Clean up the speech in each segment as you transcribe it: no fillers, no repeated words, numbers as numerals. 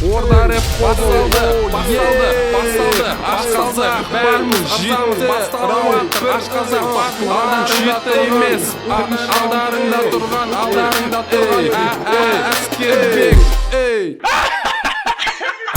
Orada rap basıldı, aşkaldı, bәріміз жетті, аш қазақ, батылдан жетті емес, алдарыңда тұрған,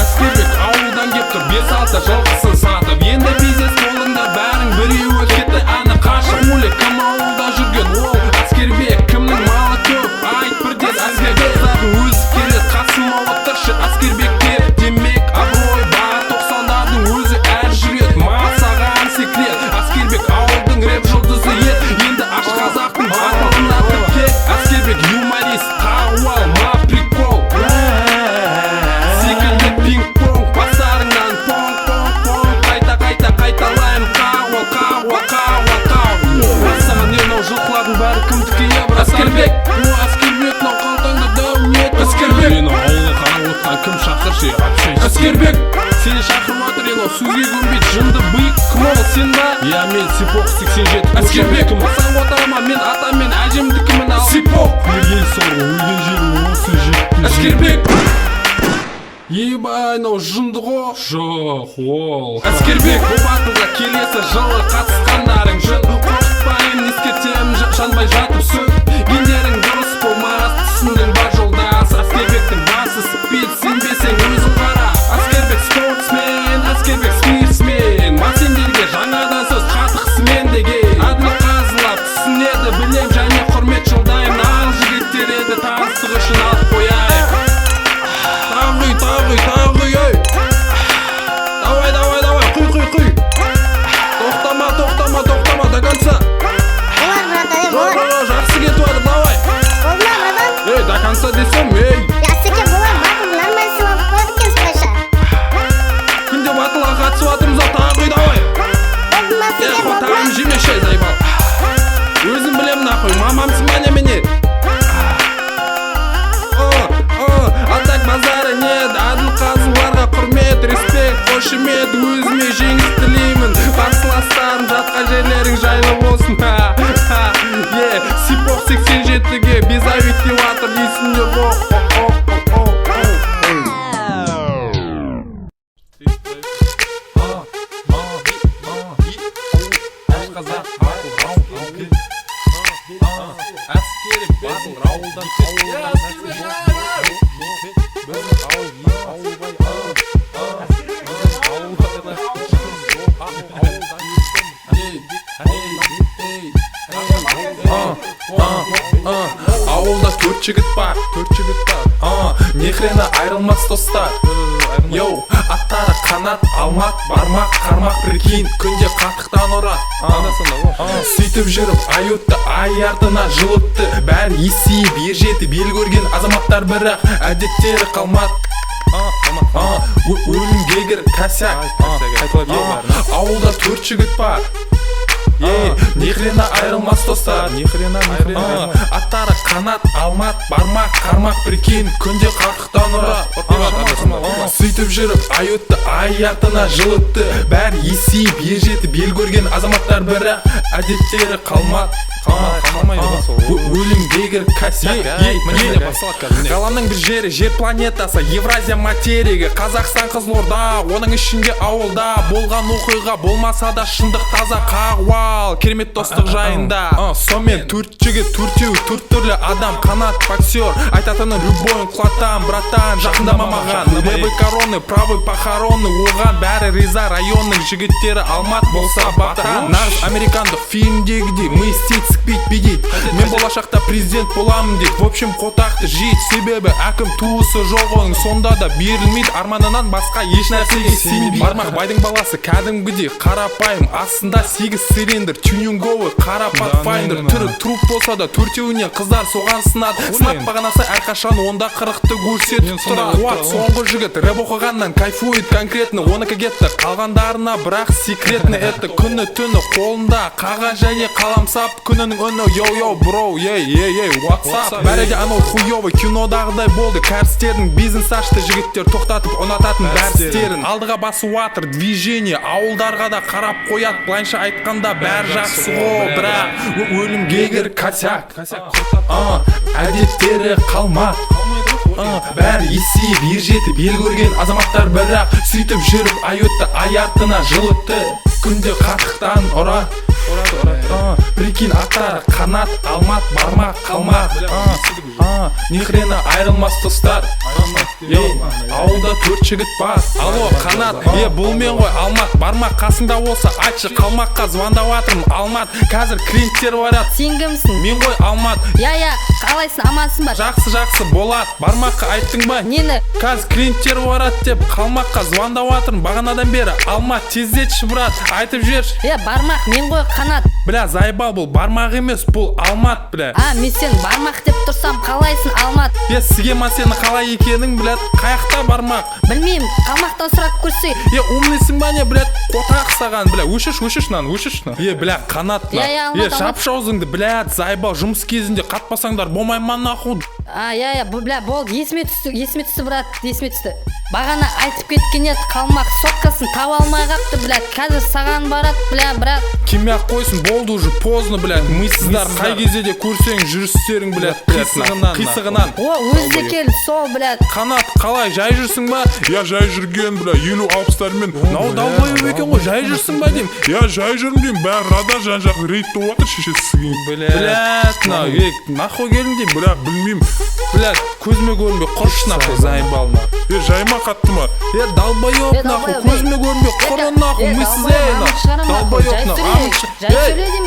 Әскербек, ауылдан кеп тұр, 5-6 жылқысын сатып, енді бизнес қолында бәрің біреуі кетті, әні қашық өлі, кім ауылда жүрген, ол Әскербек, кімнің малы көп, айт бірден Әскербек, өзі келет, қасым ауыттыршы, Әскербек деп демек, абырой бар, 90-дардың өзі әр жүрет, мал саған секрет, Әскербек ауылдың рэп жұлдызы ет, енді аш қазақтың батылына тіпкек, Әскербек юморист, тауал, ма прикол, секілді пинг-понг, бастарыңнан понг-понг-понг, қайталайын, қауал, Расаман енау жылқылардың бәрі кімдікі ия, Әскербек, Әскербек, нау қалтаңда дәунет, Әскербек, енау ауылы қарап отқан кім шақыршы, Әскербек, сені шақырып атыр, енау сөзге көнбейді, жынды бұйық, кім ол, сен ба? Я мен Сипок 87, Әскербек, масаң отарама, мен атам мен әжемдікімін ал, Сипок, ел сорғы, өлген жері осы жетті, Әскербек, ебай, нау жынды ғо, жоқ, ол, Әскербек, бұл батылға келесі жылы қатысқандарың жын, қорқытпайын, ескертем, жанбай жатып сөз, гендерің дұрыс болмас, түсіндің бар жолдас, Әскербектің басы спид, сенбесең өзің қара, Әскербек спортсмен, Әскербек спирсмен, ма сендерге жаңадан сөз қатықсымен деге, әділ қазылап түсінеді, білем және құрмет жылдайым, ал жігіттер еді таныстық үшін алып қояйық. Тағый, ей! Давай, құй! Тоқтама, до конца! Жақсы кетіп жатыр, давай! Ей, до конца десем, ей! Күнде батылға қатысып жатырмыз, тағый, давай! Тағым жемешай, зайбал! Өзім білем нақой, мамамсың ба немене? Атак базары нет, әділ қазыларға құрмет, респект, қошемет, өзіме жеңіс тілеймін, қарсыластарым жатқан жерлерің жайлы болсын. Сипок 87-ге безавит деп атыр дейсіңдер ғой. Ауылда төрт жігіт бар, нехрена айрылмас достар. Йоу, аттары қанат, алмат, бармақ, қармақ, прикинь, күнде қатықтан ұрат. Сөйтіп жүріп, айотты, ай артына жылытты, бәрі есейіп, ер жетіп, ел көрген азаматтар бірақ, әдеттері қалмат. Өлімге кір, косяк. Ауылда төрт жігіт бар, нехрена айрылмас достар. Аттары қанат, алмат, бармақ, қармақ, прикинь, күнде қатықтан ұрат. Сөйтіп жүріп, айотты, ай артына жылытты, бәрі есейіп, ер жетіп, ел көрген азаматтар бірақ, әдеттері қалмат. Өлімге кір, косяк. Ғаламның бір жері, жер планетасы, Евразия материгі, Қазақстан, Қызылорда, оның ішінде ауылда болған оқиға, болмаса да шындық таза қағуал, керемет достық жайында. Сонымен төрт жігіт, төртеу, төрт түрлі адам, қанат, боксер, айтатыны любойын құлатам, братан, жақындама маған. Левый короны, правый похороны, оған бәрі риза, районның жігіттері алмат болса бақтан. Нағыз американдық фильмдегідей, мы істейт, сікпейт, бедейт, мен болашақта президент боламын дейт. В общем, қотақты жейт, себебі әкім туысы жоқ оның, сонда да берілмейді, арманынан басқа еш нәрсеге сенбейді. Бармақ байдың баласы, кәдімгідей, қарапайым, астында 8 цилиндр, тюнинговый, қарапат файндер, түрі труп болса да төртеуінен қыздар соған сынады. Сынап бағанасы әрқашан онда 40-ты көрсетіп тұра. Қуат соңғы жігіт, рэп оқығаннан кайфует конкретно, оныкі кетті, қалғандарына бірақ секретні етті. Күні түні қолында қағаз және қаламсап, күнінің үні йоу-йоу бро, ей, whatsapp. Бәрі анау хуёвый кинодағыдай болды, кәрістердің бизнес ашты, жігіттер тоқтатып ұнататын дәрістерін. Алдыға басу атыр, движение, ауылдарға да қарап қоят, былайша айтқанда бәр жақсы ғой, бірақ өлімге кір, косяк. Әдеттері қалмақ. бәрі есейіп ер жетіп ел көрген азаматтар, бірақ сөйтіп жүріп ай өтті, ай артына жыл өтті. Күнде қатықтан ұрады, прикинь, аттары қанат, алмат, бармақ, қалмақ. Нехрена айрылмас достар. Ауылда 4 жігіт бар. Алло, қанат, бұл мен ғой, алмат, бармақ қасыңда болса айтшы, қалмаққа звондап жатырмын, алмат. Қазір клиенттер барады. Сен кімсің? Мен ғой, алмат. Я, қалайсың, амансың ба? Жақсы болады. Бармаққа айттың ба? Нені? Қазір клиенттер барады деп қалмаққа звондап жатырмын, бағанадан бері. Алмат, тездетші брат, айтып жіберші. Бармақ, мен ғой, қанат. Бля, заебал, бұл бармақ емес, бұл алмат, бля. Мен сен бармақ деп тұрсам, қалайсың, алмат? Сізге сені қалай екенің, блядь, қаяқта бармақ? Білмеймін, қалмақтан сұрап көрсей. Умныйсың ба не, блядь, қотақ саған, бля, өшіш нан. Бля, қанат, шапшаузыңды, блядь, заебал, жұмыс кезінде қатпасаңдар болмай ма нахуй? Бля, болды, есіме түсті, брат, есіме түсті. Бағана айтып кеткен еді, қалмақ соткасын таба алмай қапты, блядь, қазір саған барат, бля, брат. Кемяқ қойсын, болды уже поздно, блядь, мыйсыздар, қай кезде де көрсең жүрістерің, блядь, қисығынан. Өзі келді, сол, блядь. Қанат, қалай, жай жүрсің ба? Жай жүрген, бля, 50-60-тармен. Нау далбайып екен ғой, жай жүрсің ба дейм? Жай жүрім дейм, бәрі рада жан-жақ рейд туып жатыр, шешесі. Блядь, нахуй келдің дейм? Бірақ білмеймін. Блядь, көзіме көрінбей құрыш нахуй, заебал нахуй. Жайма қатты ма? Далбайып нахуй, көзіме көрінбей құрын нахуй, мыйсыз нахуй. Далбайып нахуй. Жай сөйледім,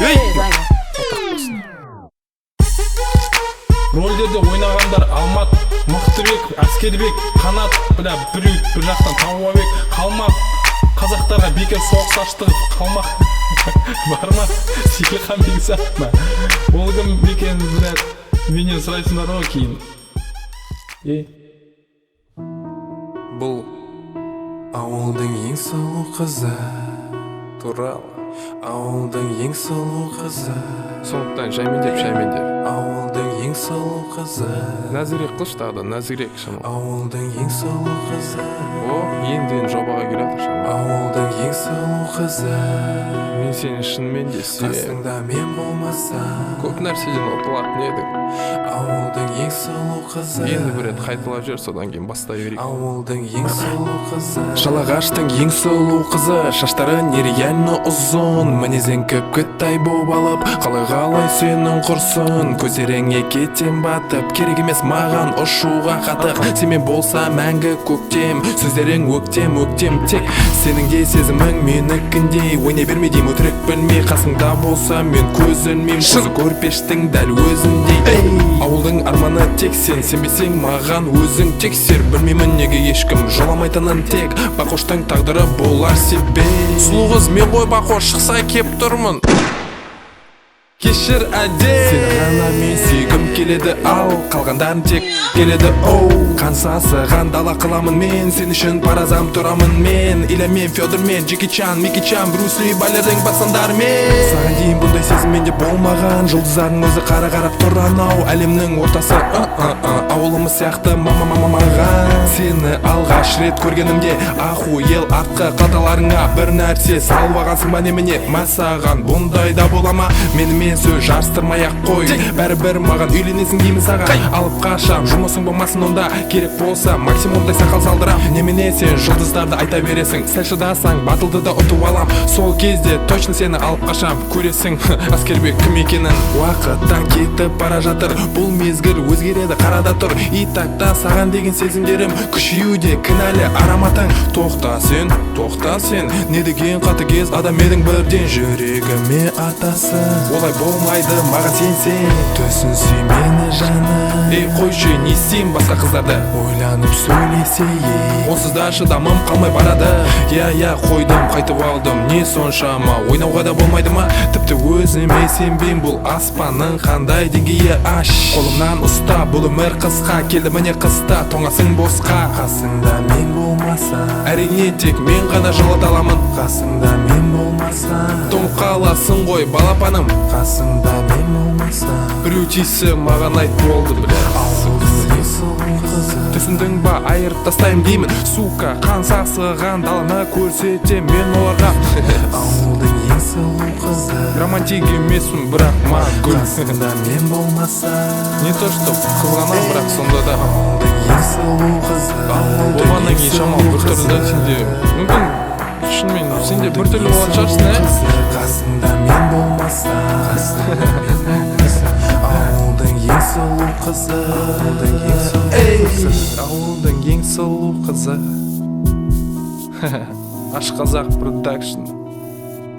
Рөлдерде ойнағандар Алмат, Мықтыбек, Әскербек, Қанат, бля, бір жақтан Тауабек, Қалмақ, қазақтарға бекер соғыс ашты, Қалмақ, бармақ, Сейілхан Бекзат ма? Ол кім бекен, бля, менен сұрайсыңдар ғой кейін. Бұл ауылдың ең сұлу қызы туралы, ауылдың ең сұлу қызы. Сондықтан жаймендеп. Ауылдың ең сұлу қызы. Нәзірек қылшы тағы да, нәзірек шамал. Ауылдың ең сұлу қызы. Енден жобаға келеді шамал. Ауылдың ең сұлу қызы. Мен сені шынымен де қасыңда мен болмаса, көп нәрседен ұтылатын едім. Ауылдың ең сұлу қызы. Енді бір рет қайталап жер, содан кейін бастай берейік. Ауылдың ең сұлу қызы. Жалағаштың ең сұлу қызы, шаштары нереально ұзын, мінезің көпкіттай боп алып, қалай сенің құрсын. Көздеріңе кетем батып, керек емес маған ұшуға қатық. Семен болса мәңгі көктем, сөздерің өктем, тек сенің де сезімің менікіндей. Ойнай берме дейм, өтірік білмей, қасыңда болса мен көз ілмейм. Көзі көрпештің дәл өзіндей. Ауылдың арманы тек сенбесең маған өзің тексер. Білмеймін неге ешкім жоламайтынын, тек Бақоштың тағдыры болар себеп. Сұлу қыз мен ғой Бақош, шықса кеп тұрмын. Кешір әдет, сені ғана мен сүйгім келеді, ал қалғандарын тек келеді. Қан сасыған дала қыламын мен, сен үшін паразам тұрамын мен. Иля мен, Федор мен, Джеки Чан, Мики Чан, Брюс Ли, байлардың пацандар мен. Саған дейін бұндай сезім менде болмаған, жұлдыздардың өзі қарап тұр анау әлемнің ортасы. Ауылымыз сияқты маған. Сені алғаш рет көргенімде ахуел, артқы қалталарыңа бір нәрсе салып алғансың ба немене? Мәсаған бұндай да бола ма? Менімен сөз жарыстырмай-ақ қой, бәрібір маған үйленесің деймін саған. Алып қашам, жұмысың болмасын онда, керек болса максимумдай сақал салдырам. Немене сен жұлдыздарды айта бересің, сәл шыдасаң батылды да ұтып алам. Сол кезде точно сені алып қашам, көресің Әскербек кім екенін. Уақыттан кетіп бара жатыр, бұл мезгіл өзгереді, қарада тұр. Итакта саған деген сезімдерім күшеюде, кінәлі ароматың. Тоқта сен, не деген қатыгез адам едің бірден. Жүрегіме атасың, олай болмайды маған сенсең. Түсінсей мені жаным, қойшы не істеймін басқа қыздарды ойланып сөйлесейік. Онсыз да шыдамым қалмай барады. Қойдым, қайтып алдым, не соншама ойнауға да болмайды ма? Тіпті өзіме сенбеймін, бұл аспанның қандай деңгейі аш. Қолымнан ұста, бұл өмір қысқа, келді міне қыста, тоңасың босқа. Қасыңда мен болмаса, әрине тек мен ғана жолата аламын. Қасыңда мен болмаса, тоңып қаласың ғой балапаным. Қасыңда мен болмаса, біреу тиісі маған айт болды, бля. Түсіндің ба, айырып тастайым деймін. Сука, қан сасыған даланы көрсетем мен оларға. Ауылдың ең сұлу қызы. Романтик емеспін, бірақ маған гүл. Қасыңда мен болмаса, Не то что қызғанам, бірақ сонда да ауылдың ең сұлу қызы болғаннан кейін шамалы бір түрінде сенде мүмкін шынымен сенде бір түрлі болған шығарсың, қасыңда мен болмасам ауылдың ең сұлу қызы ауылдың ең сұлу қызы аш қазақ продакшн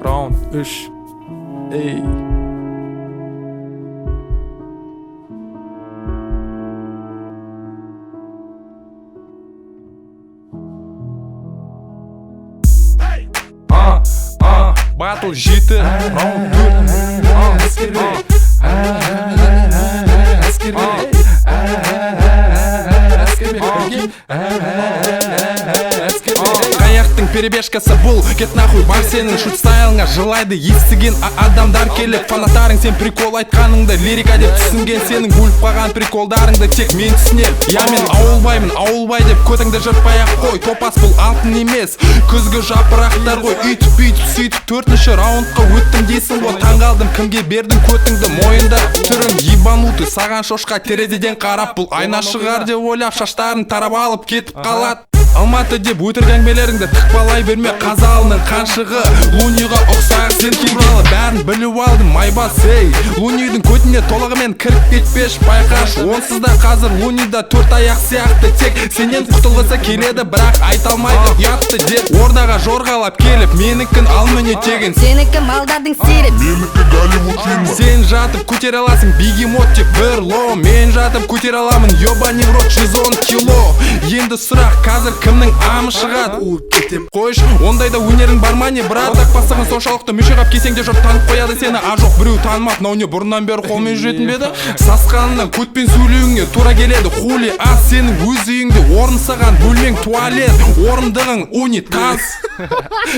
раунд 3 ей батл 7 раунд 4 қаяқтың перебежкасы бұл кет нахуй бар сенің шут стайлыңа жылайды естіген адамдар келіп фанаттарың сен прикол айтқаныңды лирика деп түсінген сенің бөліп қалған приколдарыңды тек мен түсінем я мен ауылбаймын ауылбай деп көтіңді жыртпай ақ қой топас бұл алтын емес күзгі жапырақтар ғой үйтіп бүйтіп сөйтіп 4-ші раундқа өттім дейсің ғой таңғалдым кімге бердің көтіңді мойында түрің ебанутый саған шошқа терезеден қарап бұл айна шығар деп ойлап шаштарын тарап алып кетіп қалады Алматы деп өтірік әңгімелеріңді тықпалай берме қазалының қаншығы Луниға ұқсақ сен туралы бәрін біліп алдым майбас ей Лунидің көтіне толығымен кіріп кетпеш байқаш онсыз да қазір Лунида 4 аяқ сияқты тек сенен құтылғысы келеді бірақ айта алмайды ұятты деп ордаға жорғалап келіп менікін ал міне тегін сенікі малдардың сиреп Менікі Голливуд фильмі сен жатып көтере аласың бегемот деп бір ло мен жатып көтере аламын ебаный в рот 110 кило енді сұрақ қазір кімнің амы шығады қойш ондайда өнерің бар ма не брат тақпастығын соншалықты мүшеғап келсең де жұрт танып қояды сені а жоқ біреу танымап мынау не бұрыннан бері қолмен жүретін бе еді сасқанынан көтпен сөйлеуіңе тура келеді хули ас сенің өз үйіңде орын саған бөлмең туалет орындығың унитаз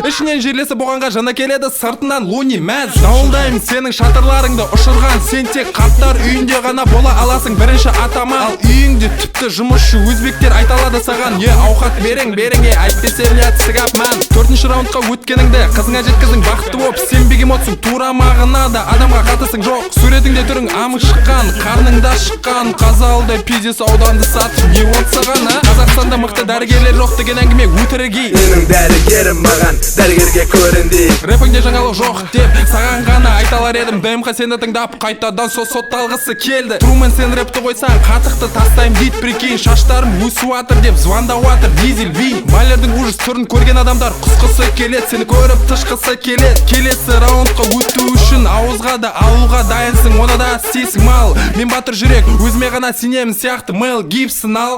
ішінен жерлесі болғанға жана келеді сыртынан луни мәз дауылдаймын сенің шатырларыңды ұшырған сен тек қарттар үйінде ғана бола аласың бірінші атама ал үйіңде тіпті жұмысшы өзбектер айталады саған не ауқат берең әйтпесе сігап мән 4-ші раундқа өткеніңді қызыңа жеткіздің бақытты боп сен бегемотсың тура мағынада адамға қатысың жоқ суретіңде түрің амы шыққан қарныңда шыққан қазалды пиздес ауданды сатып не от саған Қазақстанда мықты дәрігерлер жоқ деген әңгіме өтірігей менің дәрігерім маған дәрігерге көрінді рэпіңде жаңалық жоқ деп саған ғана айталар едім ДМХ сені тыңдап қайтадан сотталғысы келді Трумен сен рэпті қойсаң қатықты тастайым дейді прикинь шаштарым өсіп атыр деп звондап атыр дизель ви байлардың ужас түрін көрген адамдар құсқысы келеді сені көріп тышқысы келеді келесі раундқа өту үшін ауызға да алуға дайынсың оны да істейсің мал мен батыр жүрек өзіме ғана сенемін сияқты Мэл Гибсон ал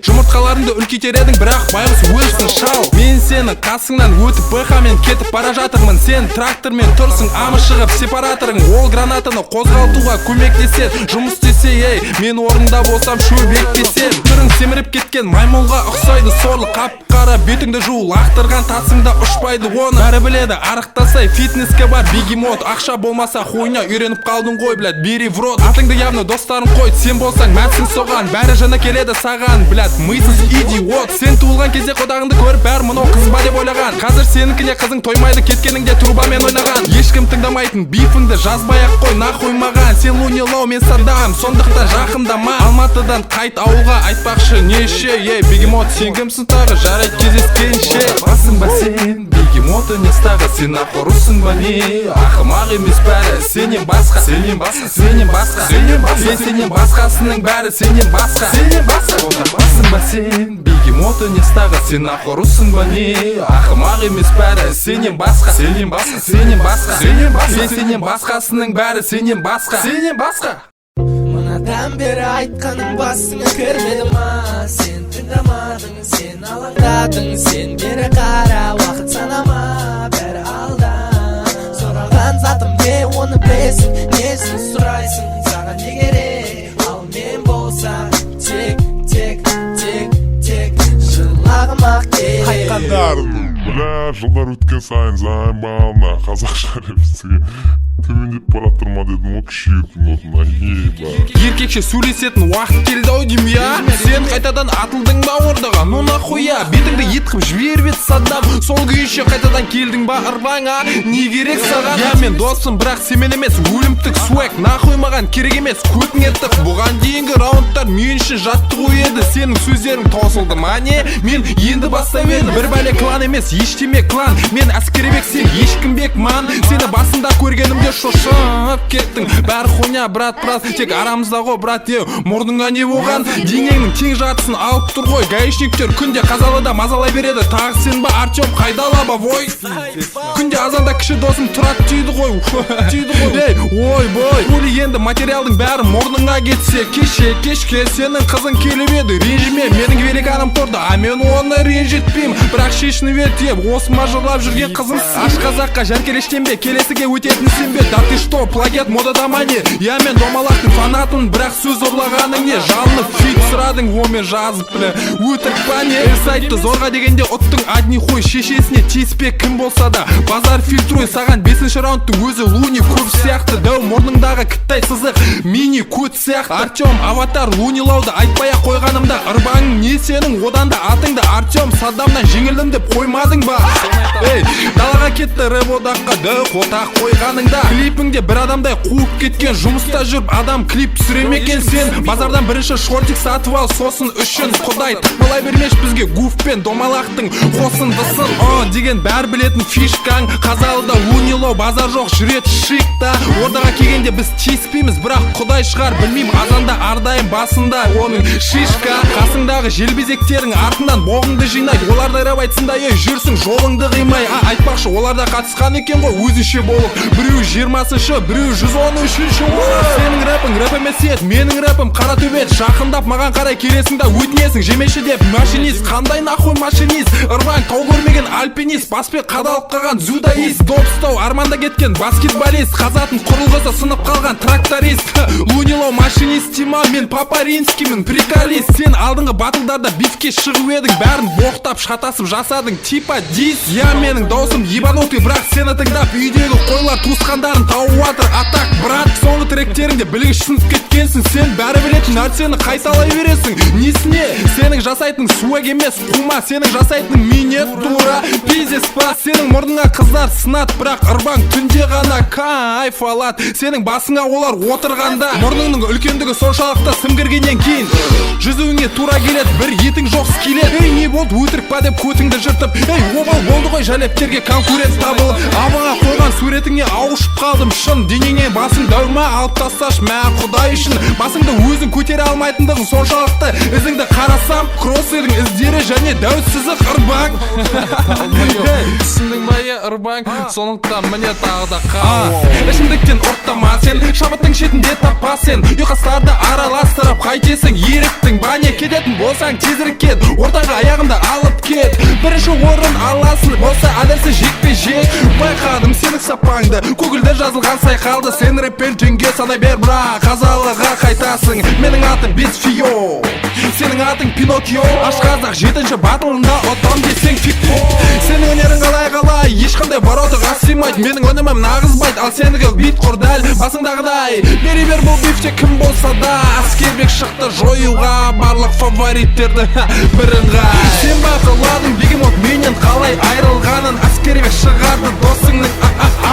жұмыртқаларыңды үлкейтер едің бірақ байғұс өлсің шал мен сенің қасыңнан өтіп БХ-мен кетіп бара жатырмын сен трактормен тұрсың амы шығып сепараторың ол гранатаны қозғалтуға көмектеседі жұмыс істесе ей мен орнында болсам шөбектесем түрің семіріп кеткен маймылға ұқсайды сорлы қап-қара бетіңді жуу лақтырған тасыңда ұшпайды оны бәрі біледі арықтасай фитнеске бар бегемот ақша болмаса хуйня үйреніп қалдың ғой блядь бери в рот атыңды явно достарың қойды сен болсаң мәтсің соған бәрі жана келеді саған блядь мисыз идиот сен туылған кезде қодағыңды көріп бәрі мынау қыз ба деп ойлаған қазір сенікіне қызың тоймайды кеткеніңде трубамен ойнаған ешкім тыңдамайтын бифіңді жазбай ақ қой нахуй маған сен Луни Лоу мен Саддам сондықтан жақындама Алматыдан қайт ауылға айтпақшы неше ей бегемот сен кімсің тағы жарайды кездескенше басың ба сен бегемот емес тағы сен ақұрысың ба не ақымақ емес бәрі сенен басқа сенен басқасының бәрі сенен басқа басың ба сен бегемот емес тағы сен ақұрысың ба не ақымақ емес бәрі сенен басқасының бәрі сенен басқа Манадан бері айтқаным басыңа кірмеді ма сен тыңдамадың сен алаңдадың сен бері қара уақыт санама бәрі алда сұраған затым не оны білесің несін сұрайсың саған не керек ал мен болсам тек жылағым ақ керек Бля, жылдар өткен сайын займ бағалына қазақша рэп төмендеп бараттыр ма дедім ғой кішірейтін нотына. Ебать. Еркекше сөйлесетін уақыт келді ау деймін я. Сен қайтадан атылдың ба ордаға, ну нахуя? Бетіңді етқіп жіберіп еді Саддам. Сол күйінше қайтадан келдің ба ырбаңа? Не керек саған? Я мен досым, бірақ семен емес, өлімтік суэк. Нахуй маған керек емес, көтің еттік. Бұған дейінгі раундтар мен үшін жаттығу еді. Сенің сөздерің таусылды ма не? Мен енді бастап едім. Бір бәле клан емес, ештеме клан. Мен әскербек, сен ешкімбек ман. Сені басында көргенімде шошып кеттің. Бәрі хуйня, брат, тек арамызда ғой, брат, еу. Мұрныңа не болған? Денеңнің тең жартысын алып тұр ғой. Гаишниктер күнде қазалыда мазалай береді. Тағы сен ба, Артем, қайдалаба, вой? Күнде азанда кіші досым тұрады түйді ғой. Ей, ой бой, өлі енді материалдың бәрі мұрныңа кетсе. Кешке сенің қызың келіп еді, ренжіме. Менің великаным тұрды, а мен оны ренжітпеймін. Бірақ шешініп ет, осы мажырлап жүрген қызым. Аш қазаққа жәркелештен бе, келесіге өтетін сен бе? Да ты что, плагиат модада ма не? Я мен домалақтың фанатын, бірақ сөз ұрлағаның не? Жалынып фит сұрадың, омен жазып біле. Өтірік па не? Сайтты зорға дегенде ұттың адни хуй. Шешесіне тиіспе кім болса да. Базар фильтруй, саған 5-ші раундтың өзі луни көп сияқты. Дәу мұрныңдағы кіттай сызық мини көт сияқты. Артем, аватар лунилауды айтпай қойғанымда. Ырбаңың не сенің, одан да атыңды. Артем, Саддамнан жеңілдім деп қоймадың ба? Ей, далаға кетті рэп одаққа, дәу қотақ қойғаныңда. Клипіңде бір адамдай қуып кеткен, жұмыста жүріп адам клип түсіремекен сен. Базардан бірінші шортик сатып ал, сосын үшін құдай тықпылай бермеш бізге гуф пен домалақтың қосын дысын деген бәр білетін фишкаң. Қазалыда лунилау базар жоқ, жүрет шикта. Ордаға келгенде біз тиіспейміз, бірақ құдай шығар білмеймін. Азанда ардайым басында оның шишка. Қасыңдағы желбезектерің артынан боғыңды жинай. Оларда рэп айтсында ей жүрсің жолыңды қимай. Айтпақшы оларда қатысқан екен ғой өзінше болып. Біреу 20-шы, біреу 113-ші. Сенің рэпің рэп емес ет, менің рэпім қара төбет. Жақындап маған қарай келесің да өтінесің жемеші деп. Машинист, қандай нахуй машинист? Ырбаң тау көрмеген альпинист, баспен қадалып қалған дзюдоист. Допстау арманда кеткен баскетболист, қазатын құрылғысы сынып қалған тракторист. Лунилау машинист тима, мен папа римскиймін, приколист. Сен алдыңғы батылдарда бифке шығып едің, бәрін боқтап шатасып жасадың типа дис. Я менің даусым ебанутый, бірақ сені тыңдап үйдегі қойлар туысқандарын тауып атыр. Атак брат, соңғы тректеріңде білгіш сынып кеткенсің. Сен бәрі білетін нәрсені қайталай бересің. Несіне? Сенің жасайтын суэг емес қума, сенің жасайтын миниатюра. Пиздец па, сенің мұрныңа қыздар сынат, бірақ ырбаң түнде ғана кайф алат. Сенің басыңа олар отырғанда. Мұрныңның үлкендігі соншалықты сімгіргеннен кейін жүзуіңе тура келет, бір етің жоқ скелет. Ей, не болды, өтірік па деп көтіңді жыртып. Ей, обал болды ғой жәлептерге конкурент табылып. Абыңа қойған суретіңе ауышып қалдым шын. Денеңе басың дәума алып тасташ, мә құдай үшін. Басыңды өзің көтере алмайтындығың соншалықты. Ізіңді қарасам, кроссердің іздері және дәу сызық ырбаң. Түсіндің ба е ырбаң? Сондықтан міне тағы да қал. Ішімдіктен ұрттама сен, шабыттың шетінде таппа сен. Ұйқастарды араластырып қайтесің, еріктің ба не? Кететін болсаң тезірек кет, ортаға аяғымды алып кет. Бірінші орын аласың, болса әдірсі жекпе жек. Байқадым сенің сапаңды, көгілде жазылған сайқалды. Сен рэппен түнге санай бер, бра қазалыға қайтасың. Менің атым Бесфио, сенің атың Пиноккио. Ашқазақ 7-ші батылында отам десең фикпо. Сенің өнерің қалай, ешқандай баротыға сыймайды. Менің өнімім нағыз байт, ал сенігі бит құр дәл басыңдағыдай. Бері бер бұл бифте кім болса да. Әскербек шықты жоюға барлық фавориттерді бірыңғай. Сен бақыладың бегемот менен қалай айрылғанын. Әскербек шығарды досыңның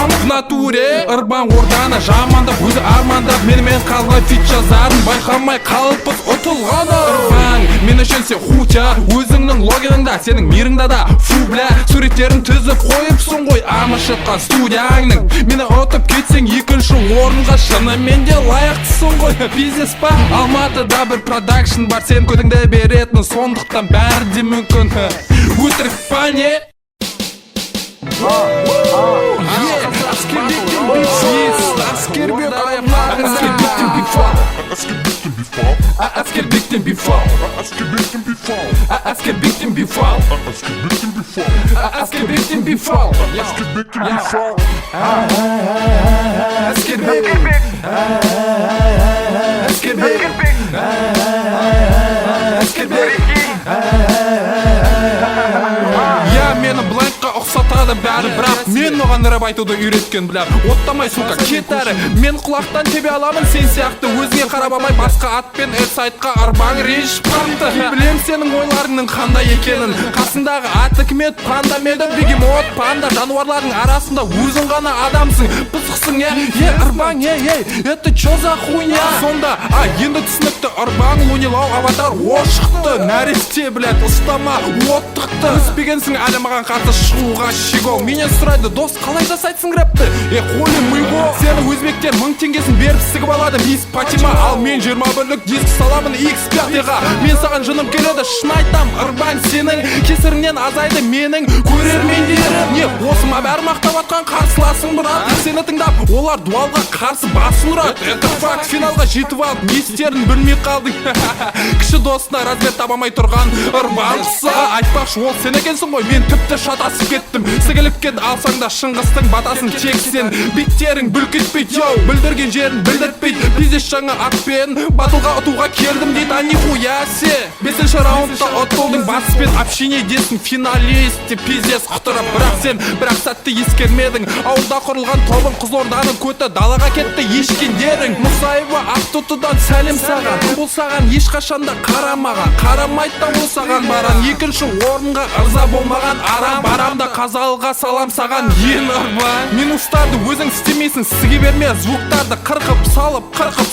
в натуре. Ырбаң орданы жамандап, өзі армандап, менімен қалған фит жазарын байқамай қалыппыз ұтылғаны. Ырбаң, мен үшін сен хутя, өзіңнің логиныңда, сенің мирыңда да фу бля. Суреттерін түзіп қойыпсың ғой амышыққан студияңның. Мені ұтып кетсең екінші орынға шынымен де лайықтысың ғой. Бизнес па? Алматыда бір продакшн бар, сен көтіңді беретін, сондықтан бәрі де мүмкін. Өтірік па не? Әскербектен бифал. Я мені блайкқа ұқсатады бәрі, бірақ мені оған рэп айтуды үйреткен, бля. Оттамай, сука, кет әрі. Мен құлақтан тебе аламын, сен сияқты өзіңе қарап алмай басқа атпен сайтқа арбаң ренжіп қапты. Білем сенің ойларыңның қандай екенін. Қасындағы аты кім еді? Панда ма еді? Бегемот, панда. Жануарлардың арасында өзің ғана адамсың. Пысықсың, арбаң, это чё за хуйня? Сонда, енді түсінікті, арбаң лунилау аватар о шықты. Нәресте, блядь, ұстама оттықты. Үспегенсің әлі маған қарсы шығуға шиго. Менен сұрайды, дос, қалай жасайтсың рэпті? Холи мыйго. Сені өзбектер 1000 теңгесін беріп сігіп алады, мисс Патима. Ал мен 21-лік диск саламын X5-ға. Мен саған жыным келеді, шын айтам, арбаң сенің кесіріңнен азайды менің көрермендерім. Не, осыма бәрі мақтап атқан қарсыласың, брат. Сені тыңдап, олар дуалға қарсы басын ұрады. Это факт, финалға жетіп алып, не істерін білмей қалдың. Кіші досына размер табамай тұрған арбаң құсыға айтпақшы, ол сен екенсің ғой. Мен тіпті шатасып кеттім. Сігіліп кет, алсаң да Шыңғыстың батасын тексен. Биттерің бүлкітпейді, йоу, білдірген жерін білдіртпейді. Пиздеш жаңа атпен батылға ұтуға келдім дейді, а нихуя се. 5-ші раундта ұтылдың, батыспен общение десің, финалист пиздес құтырып. Бірақ сәтті ескермедің. Ауылда құрылған тобын Қызылорданың көті далаға кетті ешкендерің. Мұсаева Ақтотыдан сәлем саған. Бұл саған ешқашанда қарамаған, қарамайды да ол саған баран. 2-ші орынға ырза болмаған арам, барамда қазалға салам саған ен арбаң. Минустарды өзің істемейсің, сіге берме звуктарды қырқып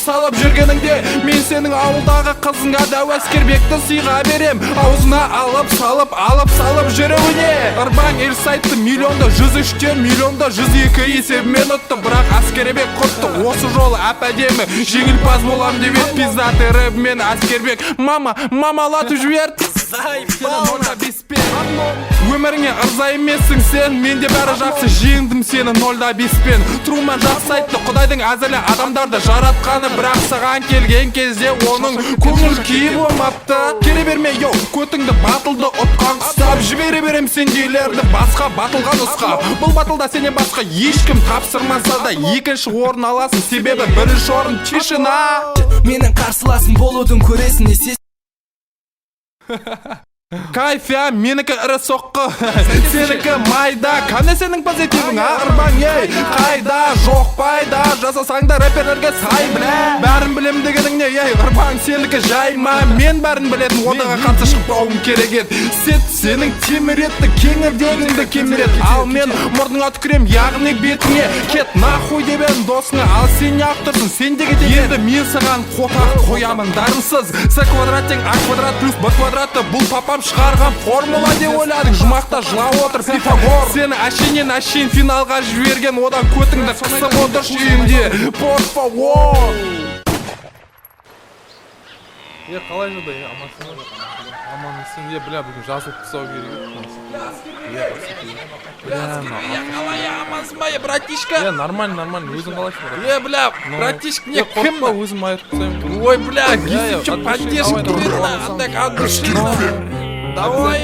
салып жүргеніңде. Мен сенің ауылдағы қызыңа дәу әскербекті сыйға берем, аузына алып салып жүруіне. Арбаң ел сайтты миллионда 103-тен миллионда 102 есебімен ұтты, бірақ әскербек құртты. Осы жолы әп-әдемі жеңілпаз болам деп ет, пиздаты рэпмен әскербек мамалатып жіберді. Өміріңе ырза емессің сен, менде бәрі жақсы, жеңдім сені 0.5-пен. Труман жақсы айтты, Құдайдың әзілі адамдарды жаратқаны, бірақ саған келген кезде оның көңіл күйі болмапты. Келе берме, йоу, көтіңді батылды ұтқан құстап, жібере берем сендейлерді басқа батылға нұсқап. Бұл батылда сенен басқа ешкім тапсырмаса да 2-ші орын аласың, себебі 1-ші орын тишина. Менің қарсыласым болудың көресің, не Кайф, менікі ірі соққы, сенікі майда. Қане сенің позитивің, арбаң, қайда, жоқ пайда. Жасасаң да рэперлерге сай, бля. Бәрін білем дегенің не, арбаң, сенікі жайма. Мен бәрін білетін, одаға қарсы шықпауым керек еді. Сенің теміретті, кеңірдегіңді кемірет. Ал мен мұрныңа түкірем, яғни бетіңе. Кет нахуй дебен досыңа, ал сен не ақтырсың, сен де кетеді. Енді мен саған қотақ қоямын, дарынсыз. С квадрат тең А квадрат плюс Б квадратты, бұл папам шығарған формула деп ойладың. Жұмақта жылап отыр Пифагор. Сені әшейін финалға жіберген, одан көтіңді қысып отыр үйінде. Por favor. Қалай жады, амансың, бля, бүгін жазылып тұсау керек. Қалай амансың ба, братишка? Нормально, өзің қалайсың? Бля, братишка, не кім ба? Өзім айырып тұсайым. Ой, бля, гисіпчі поддержим турина, андек адушина. Давай,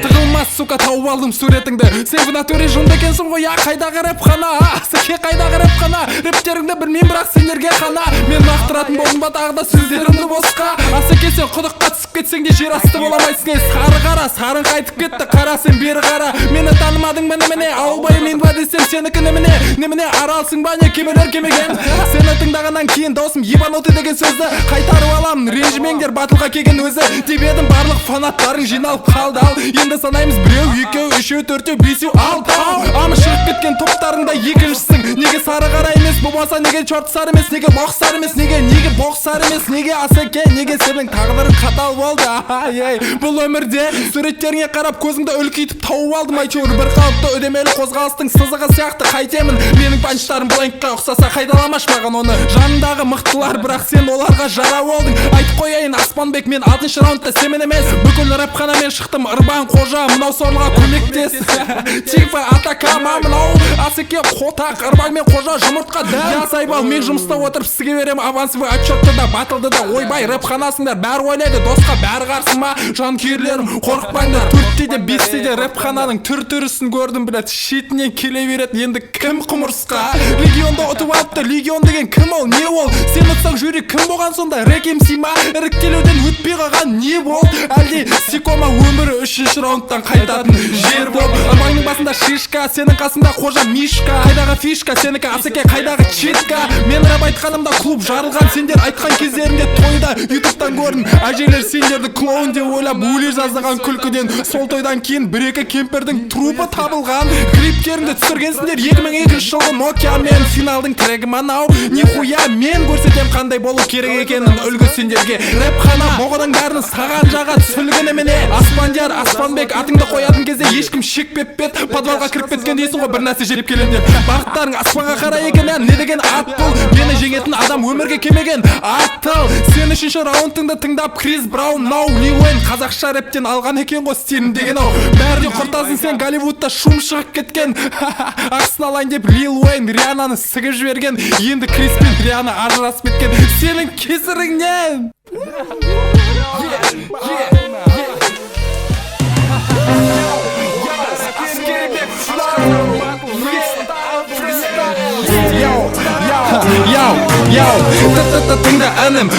тығылмас, сука, тауып алдым суретіңді. Сен бұна төре жынды екенсің ғой, қайдағы рэпхана? Сәке қайдағы рэпхана? Рэптеріңді білмейм, бірақ сендерге қана. Мен мақтыратын болдым ба тағы да сөздерімді босқа. Асеке сен құдыққа түсіп кетсең де жер асты боламайсың. Сары қара, сарың қайтып кетті, қара сен бері қара. Мені танымадың міне, ауылбай мен ба десем сенікі немене, аралсың ба не, кемелер кемеген. Сені тыңдағаннан кейін досым ебануты деген сөзді қайтарып аламын. Ренжімеңдер, батылға келген өзі деп едім, барлық фанаттарың жиналып қалды. Ал енді санаймыз 1, 2, 3, 4, 5, 6. Амы шығып кеткен топтарыңда 2-шісің. Неге сары қара емес болмаса, неге чорт сары емес, неге боқ сары емес, неге боқ сары емес, неге Асеке, неге сенің тағдырың қатал болды? Бұл өмірде суреттеріңе қарап көзіңді үлкейтіп тауып алдым. Айтуыр бір қалыпты үдемелі қозғалыстың сызығы сияқты қайтемін. Менің панчтарым бланкқа ұқсаса қайдаламаш маған оны. Жанындағы мықтылар, бірақ сен оларға жара болдың. Айтып қояйын, Аспанбек, мен 6-ші раундта семен емес. Бүкіл рэпханамен шықтым, Арбаң қожа, мынау сорлыға көмектес. Тифа атакама, мынау Асеке қотақ, Арбаң мен қожа жұмыртқа дәл. Я сайбал, мен жұмыста отырып сізге берем авансовый отчетты да, батылды да. Ойбай, рэпханасыңдар, бәрі ойлайды, досқа бәрі қарсы ма? Жанкүйерлерім, қорықпаңдар, 4-те де 5-те де рэпхананың түр-түрісін көрдім, блядь, шетінен келе береді. Енді кім құмырсқа? Легионда ұтып алыпты, Легион деген кім ол? ол не ол сен ұтсаң жүрек кім болған сонда рэк MC ма іріктелуден өтпей қалған не болды әлде сикома өмірі 3-ші раундтан қайтатын жер болып амаңның басында шишка сенің қасында қожа мишка қайдағы фишка сенікі асеке қайдағы читка мен рэп айтқанымда клуб жарылған сендер айтқан кездерінде тойда ютубтан көрдім әжелер сендерді клоун деп ойлап өле жаздаған күлкіден сол тойдан кейін бір-екі кемпердің трупы табылған клиптеріңді түсіргенсіңдер 2002 жылғы нокиямен финалдың трегі манау нихуя мен көрсетем қандай болу керек екенін үлгі сендерге рэп қана моғының бәрін саған жаға түсілгені міне аспандияр аспанбек атыңды қоятын кезде ешкім шекпеп бет подвалға кіріп кеткен дейсің ғой бір нәрсе жеп келем деп бағыттарың аспанға қарай екен не деген ат бұл мені жеңетін адам өмірге келмеген атыл сен 3-ші раундыңды тыңдап Крис Браун нау Лил Уэйн қазақша рэптен алған екен ғой стилін деген ау бәріне құртасың сен Голливудта шум шығып кеткен ақсын алайын деп Лил Уэйн Риананы сігіп жіберген енді Крис пен Риана ажырасып кеткен сенің кесіріңнен тыңда әнім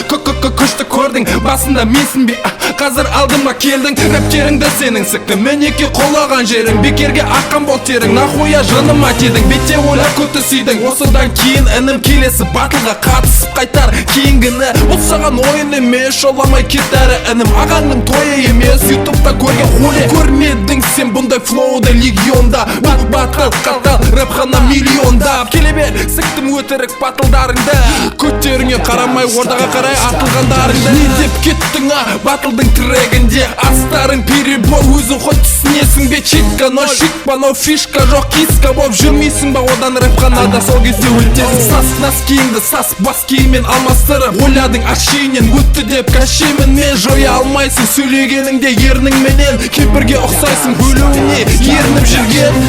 күшті көрдің басында менсің бе қазір алдыма келдің рэптеріңді сенің сікті мінеке қолаған жерің бекерге аққан бол терің нахуя жыныма тидің бетте ойлап көпті сүйдің осыдан кейін інім келесі батылға қатысып қайтар кейінгіні бұл саған ойын емес жоламай кет әрі інім ағаңның тойы емес ютубта көрген хуле көрмедің сен бұндай флоуды легионда бұл батыл қатал рэпхана миллиондап келе бер сіктім өтірік батылдарыңды көтеріңе қарамай ордаға қарай атылғандарыңды не деп кеттің батылдың трегінде астарың перебор өзің хоть түсінесің бе читка но шитпа но фишка жоқ киска боп жүрмейсің ба одан рэпханада сол кезде өлтесің сас носкиіңді сас бас киіммен алмастырып ойладың әшейінен өтті деп кәшемін мен жоя алмайсың сөйлегеніңде ерніңменен кемпірге ұқсайсың бөлуіне ерініп жүрген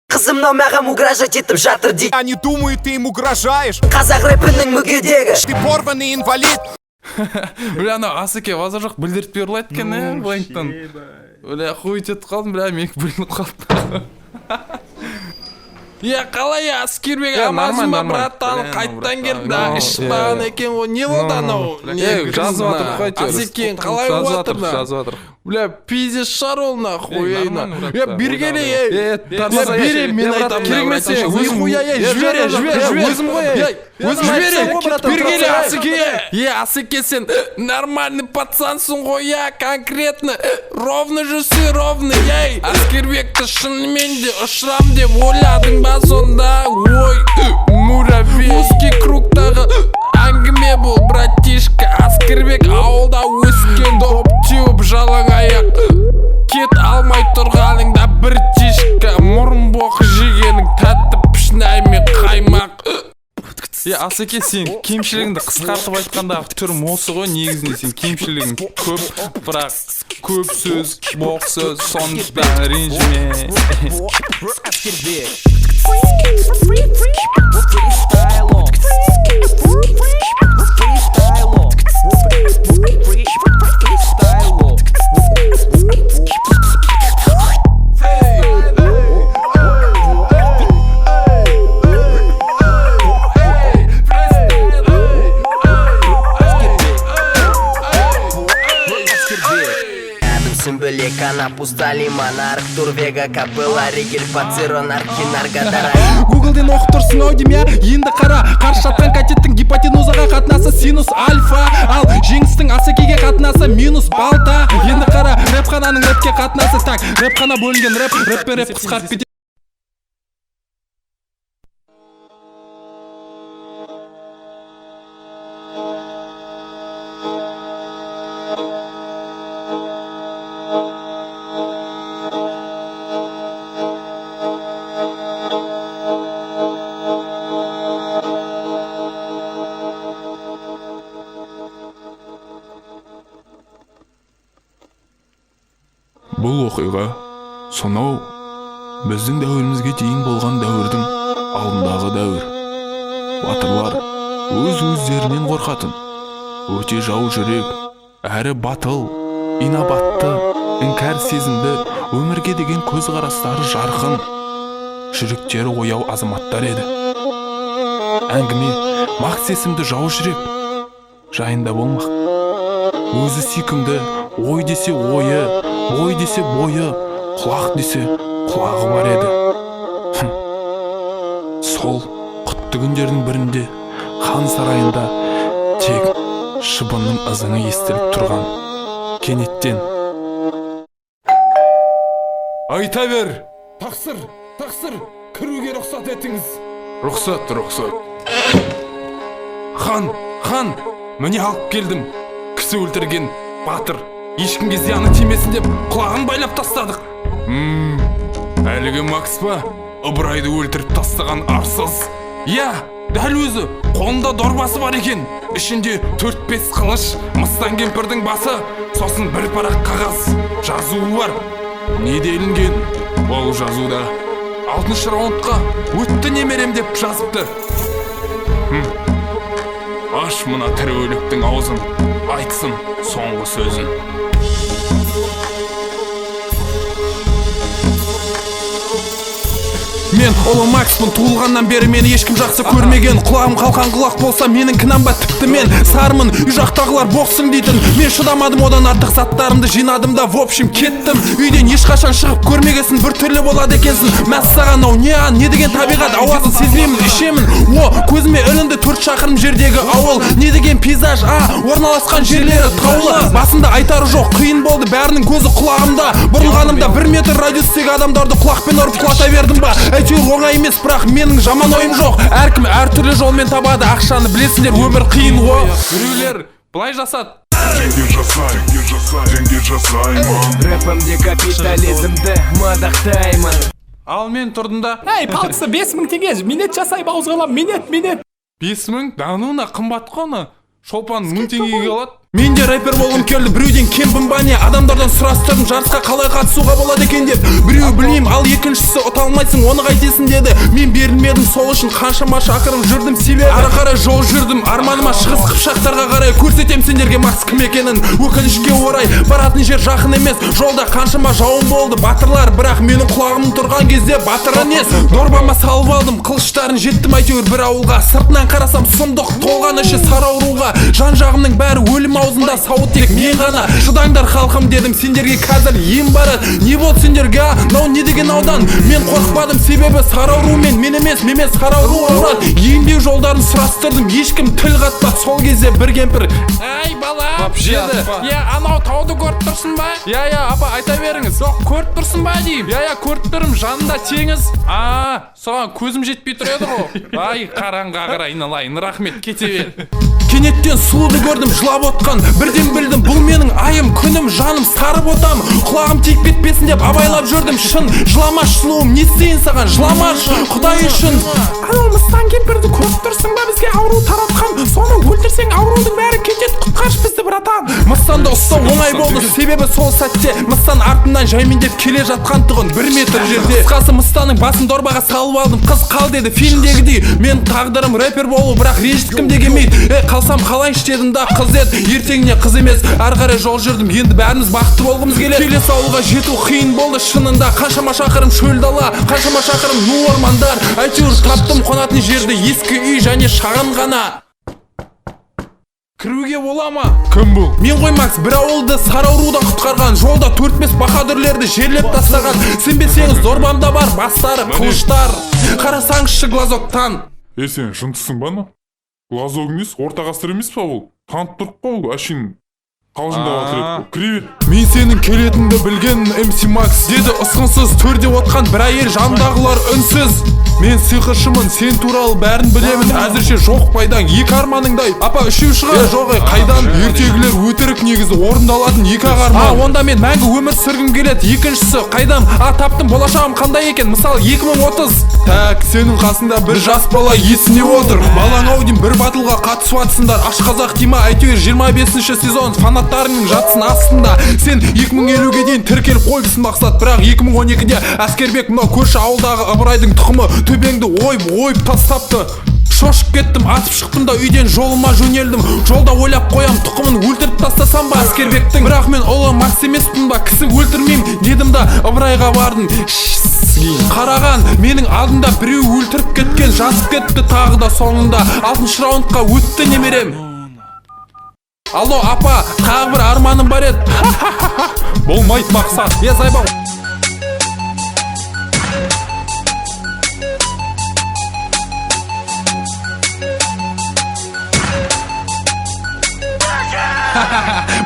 Қызым мынау маған угрожать етіп жатыр дейді Они думают, ты им угрожаешь. Қазақ рэпінің мүгедегі Ты порванный инвалид. бля анау асеке базар жоқ білдіртпей ұрлайды екен блайндтан бля хуй етіп қалдым бля менікі білініп қалды қалай аскербек амансың ба браттан қайттан келді ішпаған екен ғой не болды анау жазып жатыр қой асекең қалай жатыр бля пиздец шығар ол нахуй бергеле берем мен айтамын керек емес нихуя жібер өзім ғой бергеле асеке асеке сен нормальный пацансың ғой конкретно ровно жүрсе ровно аскербекті шынымен де ұшырам деп ойладың ба сонда ой муравей узкий кругтағы әңгіме бұл братишка аскербек ауылда өскен доп теуіп жалаң аяқ кет алмай тұрғаныңда бір тишка мұрын боқ жегенің тәтті пішнай мен қаймақ асеке сен кемшілігіңді қысқартып айтқанда түрім осы ғой негізінде сен кемшілігің көп бірақ көп сөз боқ сөз сондықтан ренжіме Она пуста лимонарк, турвега, капелла, ригель, пацеро, наркинаргадара Гуглден оқып тұрсың ау дейм енді қара қарсы жатқан катеттің гипотенузаға қатынасы синус альфа ал жеңістің асекеге қатынасы минус балта енді қара рэпхананың рэпке қатынасы так рэпхана бөлінген рэп пен рэп қысқарып кетеді Бұл оқиға сонау біздің дәуірімізге дейін болған дәуірдің алдындағы дәуір. Батырлар өз-өздерінен қорқатын, өте жау жүрек, әрі батыл, инабатты, іңкәр сезімді, өмірге деген көзқарастары жарқын, жүректері ояу азаматтар еді. Әңгіме Макс есімді жау жүрек жайында болмақ. Өзі сүйкімді, ой десе ойы, бой десе бойы, құлақ десе құлағы бар еді. Сол құтты күндердің бірінде хан сарайында тек шыбынның ызыңы естіліп тұрған. Кенеттен айта бер! Тақсыр, кіруге рұқсат етіңіз. Рұқсат. Хан, міне алып келдім. Кісі өлтірген батыр, ешкімге зияны тимесін деп құлағын байлап тастадық. Әлгі Макс па? Ыбырайды өлтіріп тастаған арсыз. Я, дәл өзі, қолында дорбасы бар екен. Ішінде 4-5 қылыш, мыстан кемпірдің басы, сосын бір парақ қағаз, жазуы бар. Не делінген? Ол жазуда 6-шы раундқа өтті немерем деп жазыпты. Аш мына тірі өліктің аузын, айтсын соңғы сөзін. Мен ұлы Макспын, туылғаннан бері мені ешкім жақсы көрмеген. Құлағым қалқан құлақ болса менің кінәм ба? Тіпті мен сармын, үй жақтағылар боқсын дейтін. Мен шыдамадым, одан артық заттарымды жинадым да, в общем кеттім. Үйден ешқашан шығып көрмегесін, бір түрлі болады екенсің. Мәссаған ау, не деген табиғат ауасын сезбеймін, ішемін. Көзіме ілінді 4 шақырым жердегі ауыл. Не деген пейзаж, орналасқан жерлері таулы. Басында айтары жоқ, қиын болды, бәрінің көзі құлағымда. Бұрылғанымда 1 метр радиустегі адамдарды құлақпен ұрып құлата бердім ба? Әйтеуір оңай емес, бірақ менің жаман ойым жоқ. Әркім әртүрлі жолмен табады ақшаны, білесіңдер, өмір қиын ғой. Біреулер былай жасады. Деньги жасаймын. Рэпімде капитализмді мадақтаймын. Ал мен тұрдым да. Ей, палқысы 5000 теңге, минет жасай бауызғалам, минет. 5000? Дануына қымбат қоны. Шолпан 1000 теңгеге алады. Мен де рэпер болғым келді, біреуден кемпін ба не? Адамдардан сұрастырдым, жарысқа қалай қатысуға болады екен деп. Біреу білмейм, ал екіншісі ұта алмайсың, оны қайтесің деді. Мен берілмедім, сол үшін қаншама шақырым жүрдім, себебі ары қарай жол жүрдім. Арманыма шығыс қыпшақтарға қарай көрсетем сендерге Макс кім екенін. Өкінішке орай баратын жер жақын емес, жолда қаншама жауын болды, батырлар, бірақ менің құлағым тұрған кезде батыр емес. Дорбама салып алдым, қылыштарын жеттім әйтеуір бір ауылға. Сыртынан қарасам сұмдық толған іші сарауруға. Жан жағымның бәрі өлім аузында, сауыт тек мен ғана. Шыдаңдар халқым дедім, сендерге қазір ем барады. Не болды сендерге? Нау не деген аудан? Мен қорықпадым, себебі сараурумен мен емес сарауру ауырады. Емдеу жолдарын сұрастырдым, ешкім тіл қатпады. Сол кезде бір кемпір: "Ай бала, деді. Анау тауды көріп тұрсың ба?" Апа айта беріңіз. Жоқ, көріп тұрсың ба деймін. Көріп тұрмын, жанында теңіз. Соған көзім жетпей тұр еді ғой. Ай, қараңға қарай айналайын, рахмет, кете бер. Кенеттен сұлуды көрдім, жылап отқан. Бірден білдім, бұл менің айым, күнім, жаным, сары ботам. Құлағым тек кетпесін деп абайлап жүрдім. Шын, жыламаш сұлуым, не істейін саған, жыламаш, Құдай үшін. Анау мыстан кемпірді көріп тұрсың ба, бізге ауру таратқан? Соны өлтірсең аурудың бәрі кетеді, құтқаршы бізді, братан. Мыстанды ұстау оңай болды, себебі сол сәтте мыстан артынан жаймендеп келе жатқан тұғын 1 метр жерде. Қысқасы мыстанның басын дорбаға салып алдым. Қыз қал деді, фильмдегідей. Мен тағдырым рэпер болу, бірақ ренжіткім де келмейді. Қалсам қалайыншы дедім да, қыз еді, ертеңіне қыз емес. Ары қарай жол жүрдім, енді бәріміз бақытты болғымыз келеді. Келесі ауылға жету қиын болды шынында. Қаншама шақырым шөл дала, қаншама шақырым ну ормандар. Әйтеуір таптым қонатын жерді, ескі үй және шағын ғана. Кіруге бола ма? Кім бұл? Мен ғой Макс, бір ауылды сараурудан құтқарған. Жолда 4-5 баһадүрлерді жерлеп тастаған. Сенбесеңіз дорбамда бар бастары, қылыштар. Қарасаңызшы глазоктан. Сен жынтысың ба ма? Глазок емес, орта ғасыр емес па ол? Танып тұрып қой, әшейін қалжыңдап атырып. Кіре. Мен сенің келетінді білген MC Max деді ұсқынсыз. Төрде отқан бір әйел, жандағылар үнсіз. Мен сиқыршымын, сен туралы бәрін білемін. Әзірше жоқ пайдаң, екі арманыңдай. Апа үшеу шығар, жоқ қайдан? Ертегілер өтірік, негізі орындалатын екі арман. Онда мен мәңгі өмір сүргім келеді. Екіншісі қайдам? Таптым, болашағым қандай екен? Мысалы 2030. Так, сенің қасында бір жас бала есіне отыр. Балаң ау дейм, бір батылға қатысып атсыңдар. Аш қазақ дейма, әйтеуір 25-ші сезон фанаттарының жатсын астында. Сен 2050-ге дейін тіркеліп қойыпсың мақсат, бірақ 2012-де Әскербек мынау көрші ауылдағы Ыбырайдың тұқымы төбеңді ойып тастапты. Шошып кеттім, атып шықтым да үйден жолыма жөнелдім. Жолда ойлап қоям, тұқымын өлтіріп тастасам ба Әскербектің. Бірақ мен ұлы Макс емеспін ба, кісі өлтірмеймін дедім да Ыбырайға бардым. кейін қараған менің алдымда біреу өлтіріп кеткен, жазып кетті тағы да соңында 6-шы раундқа өтті немерем. Алло апа, тағы бір арманым бар еді. Болмайды мақсат. Зайбау.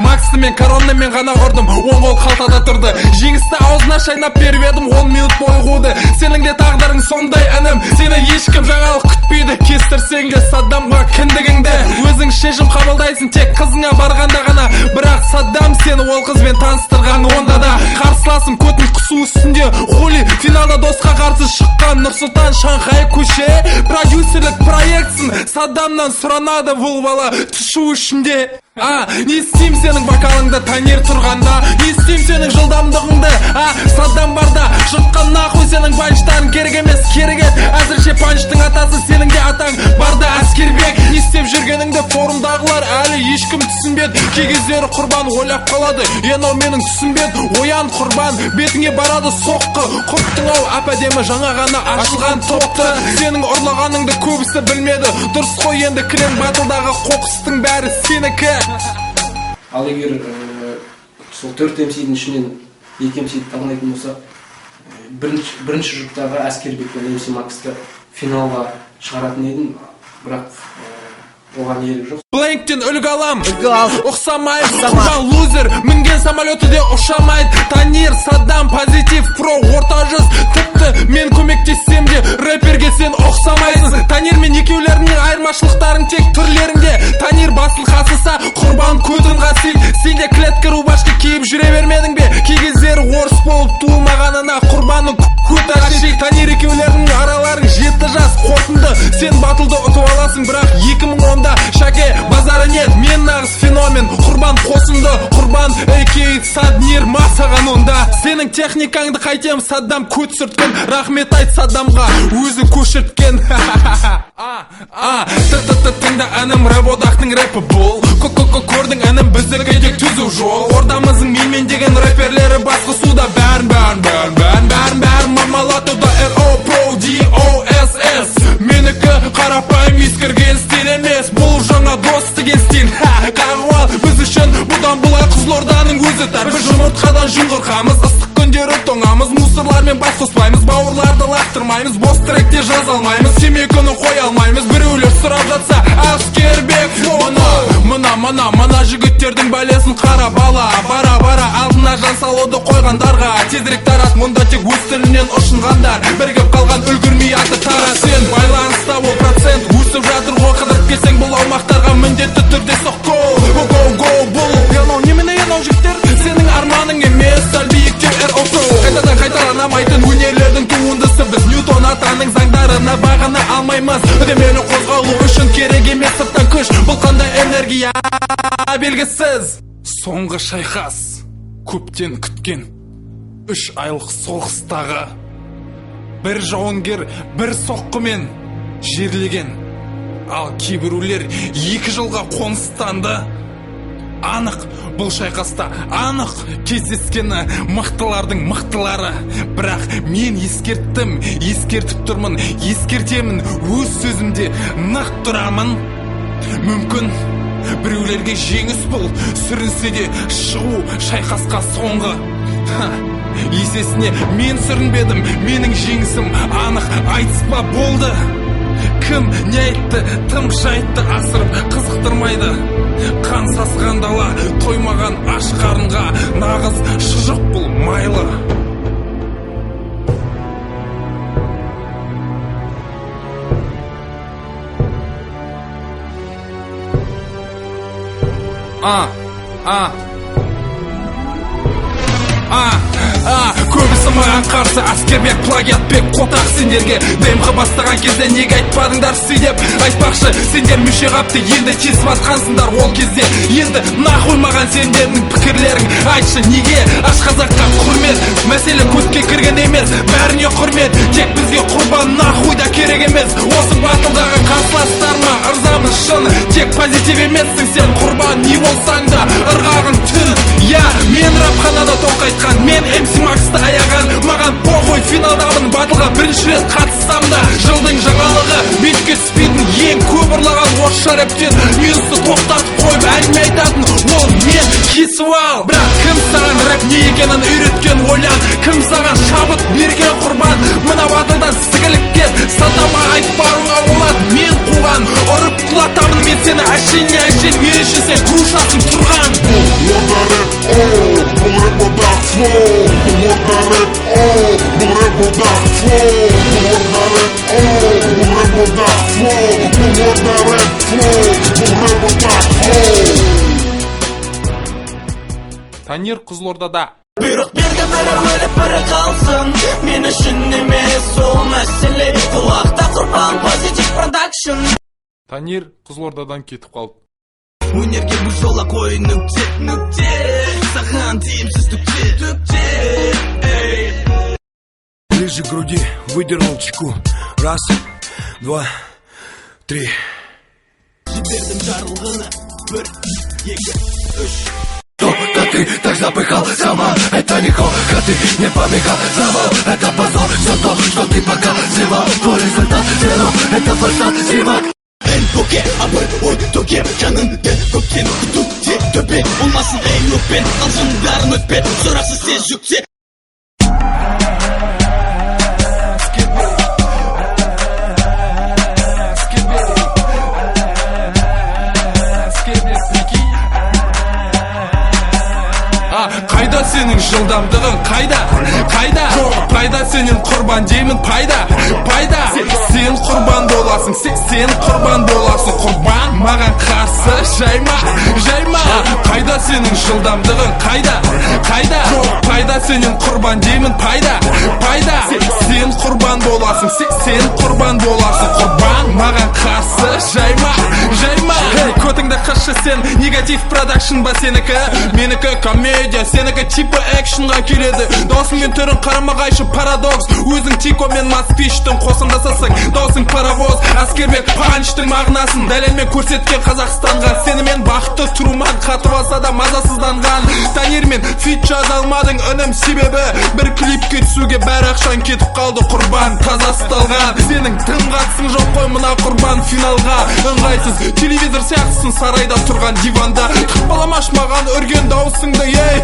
Максты мен короннамен ғана ұрдым, оң қол қалтада тұрды. Жеңісті аузына шайнап беріп едім, 10 минут бойы қуды. Сенің де тағдырың сондай інім, сені ешкім жаңалық күтпейді. Кестірсең де Саддамға кіндігіңді, өзің шешім қабылдайсың тек қызыңа барғанда ғана. Бірақ Саддам сені ол қызбен таныстырған, онда да қарсыласым көтін құсу үстінде. Хули финалда досқа қарсы шыққан Нұрсұлтан Шанхай көше. Продюсерлік проектсін, Саддамнан сұранады бұл бала түшу ішінде. Не істейм сенің бокалыңды Танир тұрғанда, не істейм сенің жылдамдығыңды, Саддам барда жұртқан нахуй сенің панчтарың керек емес, керек ет. Әзірше панчтың атасы сенің де атаң барда Әскербек. Не істеп жүргеніңді форумдағылар әлі ешкім түсінбеді. Кей кездері құрбан ойлап қалады, енау менің түсінбеді. Оян құрбан, бетіңе барады соққы. Құрттың ау әп-әдемі жаңа ғана ашылған топты. Сенің ұрлағаныңды көбісі білмеді. Дұрыс қой, енді кілем батылдағы қоқыстың бәрі сенікі. Ал егер сол 4 МС-дің ішінен 2 МС-ді таңдайтын болса, бірінші жұптағы Әскербек пен МС Максты финалға шығаратын едім, бірақ оған ерік жоқ. Блэнктен үлгі алам, ұқсамай, құрбан лузер, мінген самолеті де ұшамайды. Танир, Саддам, позитив, про, орта жүз, тіпті мен көмектессем де, рэперге сен ұқсамайсың. Танир мен екеулерінің айырмашылықтарың тек түрлерінде. Танир басыл қасыса, құрбан көзін ғасил, сен де клетка рубашка киіп жүре бермедің бе? Кей кездері орыс болып туылмағанына құрбаның көт әшей. Танир екеулерінің араларың 7 жас қосынды, сен батылды ұтып аласың, бірақ 2010-да шаке базары нет, мен нағыз феномен. Құрбан қосынды, құрбан әйкейт Саднир масаған онда. Сенің техникаңды қайтем, Саддам көт сүрткен, рахмет айт Саддамға, өзі көшірткен. Тыңда әнім рэп одақтың рэпі бұл, көрдің әнім біздікі тек түзу жол. Ордамыздың менмен деген рэперлері басқысуда бәрін мамалатуда. R.O.Pro, D.O.S.S менікі қарапайым ескірген стиль емес, бұл жаңа дос деген стиль. Қағуал біз үшін бұдан бұлай Қызылорданың өзі тар. Біз жұмыртқадан жүн қырқамыз, ыстық күндері тоңамыз, мусорлармен бас қоспаймыз, бауырларды лақтырмаймыз, бос тректе жаза алмаймыз, темекіні қоя алмаймыз. Біреулер сұрап жатса Әскербек мына жігіттердің бәлесін қара бала. Бара алдына жан салуды қойғандарға, тезірек тарат, мұнда тек өз тілінен ұшынғандар. Біргіп қалған үлгірмей аты тара. Сен байланыста ол процент өсіп жатыр ғой, қыдырып келсең бұл аумақтарға міндетті түрде соққол. Бұл немене енау жігіттер, сенің арманың емес сәл биіктеу. R.O.Pro қайтадан қайталанамайтын өнерлердің туындысы. Біз Ньютон атаның заңдарына бағына алмаймыз. Үдемелі қозғалу үшін керек емес сырттан күш, бұл қандай энергия белгісіз. Соңғы шайқас, көптен күткен 3 айлық соғыстағы бір жауынгер бір соққымен жерлеген, ал кейбіреулер 2 жылға қоныстанды. Анық, бұл шайқаста анық кездескені мықтылардың мықтылары. Бірақ мен ескертіп тұрмын, ескертемін, өз сөзімде нақ тұрамын. Мүмкін біреулерге жеңіс бұл, сүрінсе де шығу шайқасқа соңғы. Есесіне мен сүрінбедім, менің жеңісім анық, айтыспа болды. Кім не айтты, тым жайтты асырып қызықтырмайды. Қан сасқан дала, тоймаған аш қарынға, нағыз шұжық бұл майлы. Көбісі маған қарсы, Әскербек плагиатбек қотақ сендерге. ДМХ бастаған кезде неге айтпадыңдар сый-деп? Айтпақшы, сендер мүше қапты, енді тесіп атқансыңдар ол кезде. Енді нахуй маған сендердің пікірлерің, айтшы неге? Аш қазаққа құрмет, мәселе көзге кірген емес, бәріне құрмет, тек бізге құрбан нахуй да керек емес. Осы батылдағы қарсыластарыма ырзамын шын, тек позитив емессің сен құрбан, не болсаң да ырғағың түн. Мен рапханада тоқайтқан, мен MC Максты аяған, маған похуй финалдамын батылға бірінші рет қатыссам да. Жылдың жаңалығы бетке түспейтін ең көп ұрлаған орысша рэптен мюзикті тоқтатып қойып әңгіме айтатын ол мен кесіп ал. Бірақ кім саған рэп не екенін үйреткен ойлан, кім саған шабыт берген құрбан. Мына батылдан сігілік кет, Саддамға айтып баруға болады мен қуған. Ұрып құлатамын мен сені әшейін не әшейін, мен үшін сен грушасың тұрған. Танир Қызылордада. Бұйрық берген бірі өліп бірі қалсын, мен үшін емес ол мәселе. Құлақта құрбан позитив продакшн. Танир Қызылордадан кетіп қалды. Өнерге бұл жолға қой нүкте, саған тиімсіз түкте. Ближе к груди, выдернул чеку. Раз, два, три. Жібердім жарылғыны, бір, екі, үш. Да ты так запыхал сама, это не хока, ты не побегал, завал, это позор, все то, что ты показывал, твой результат зеро, это фальшивок. Көке абыр ой төке жаныңды көктен күтуде төпе болмасын ей өкпен қалжыңдарын өтпе сұрақсыз тез жүкте. Қайда сенің жылдамдығың, қайда пайда сенен құрбан деймін, пайда сен құрбан боласың, сен құрбан боласың. Құрбан маған қарсы жайма. Қайда сенің жылдамдығың, қайда пайда сенен құрбан деймін, пайда сен құрбан боласың, сен құрбан боласың. Құрбан маған қарсы жайма. Көтіңді қышы сен, негатив продакшн ба сенікі, менікі комедия, сенікі типі экшнға келеді. Даусың мен түрін қарама қайшы парадокс, өзің тико мен маспиштің қосындасысың. Даусың паровоз, әскербек панчтың мағынасын дәлелмен көрсеткен Қазақстанға. Сені мен бақытты тұрман қатып алса да мазасызданған. Танирмен фит жаза алмадың үнім себебі, бір клипке түсуге бәр ақшан кетіп қалды, құрбан таза ұсталған. Сенің тым қатысың жоқ қой мына құрбан финалға. Ыңғайсыз телевизор сияқтысың сарайда тұрған диванда. Тықпаламаш маған үрген даусыңды, ей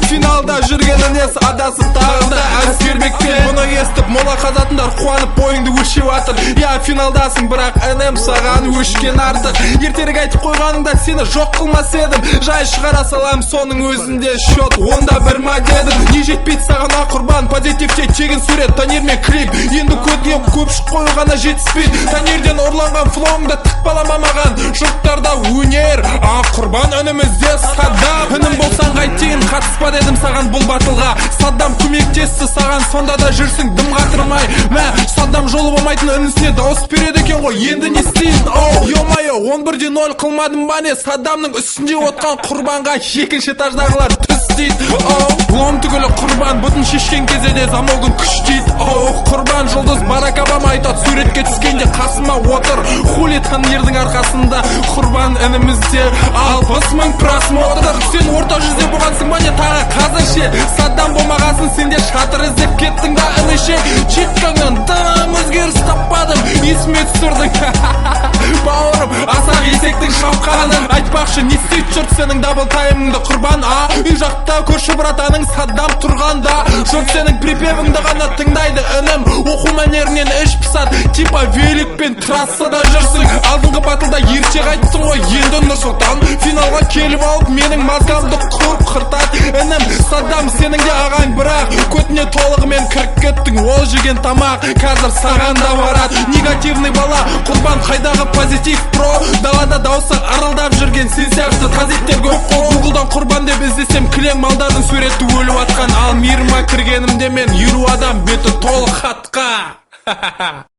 финалда жүргені несі адасып тағында. Әскербекпен бұны естіп мола қазатындар қуанып бойыңды өлшеп атыр. Я финалдасың бірақ інім саған өшкен артық. Ертерек айтып қойғаныңда сені жоқ қылмас едім, жай шығара салам соның өзінде счет онда бір ма дедім. Не жетпейді саған құрбан позитивте тегін сурет, Танирмен клип енді көп шық қойғана жетіспейді. Танирден ұрланған флоңды тықпалама маған, жұрттарда өнер құрбан үнімізде Саддам. Үнім болсаң қайтейін, қатыспа дедім саған бұл батылға. Саддам көмектесті саған, сонда да жүрсің дым қатырмай. Саддам жолы болмайтын үнісіне дауыс береді екен ғой, енді не істейін? Ё-майо, 11-0 қылмадым ба не? Саддамның үстінде отқан құрбанға екінші этаждағылар түс дейді. Лом түгілі құрбан бұтын шешкен кезде де замолдың күш дейді. Құрбан жұлдыз Барак Обама айтады, суретке түскенде қасыма отыр. Хули Танирдің арқасында құрбан інімізде 60.000 просмотр. Сен орта жүзде болғансың ба не тағы қазір ше? Саддам болмағасын сенде шатыр іздеп кеттің да ініше. Четкаңнан тым өзгеріс таппадым, есіме түсірдің бауырым асақ есектің шапқанын. Айтпақшы не істейді жұрт сенің дабыл таймыңды, құрбан үй жақта көрші братаның Саддам тұрғанда. Жұрт сенің припевіңді ғана тыңдайды інім, оқу мәнерінен іш пысады, типа великпен трассада жүрсің. Алдыңғы батылда ерте қайттың ғой, енді Нұрсұлтан финалға келіп алып менің мазғамды қыртады інім. Саддам сенің де ағаң, бірақ көтіне толығымен кіріп кеттің. Ол жеген тамақ қазір саған да барады. Негативный бала құрбан, қайдағы позитив про? Далада дауысы арылдап жүрген сен сияқты тазиттер көп қой. Гуглдан құрбан деп іздесем кілең малдардың суреті өліп атқан. Ал мейіріма кіргенімде мен елу адам беті толық хатқа.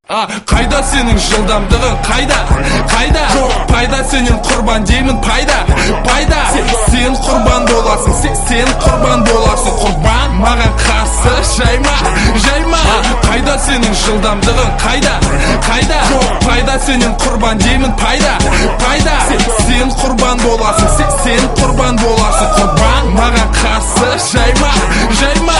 Қайда сенің жылдамдығың, қайда пайда сенен құрбан деймін, пайда сен құрбан боласың, сен құрбан боласың. Құрбан маған қарсы жайма. Қайда сенің жылдамдығың, қайда пайда сенен құрбан деймін, пайда сен құрбан боласың, сен құрбан боласың. Құрбан маған қарсы жайма.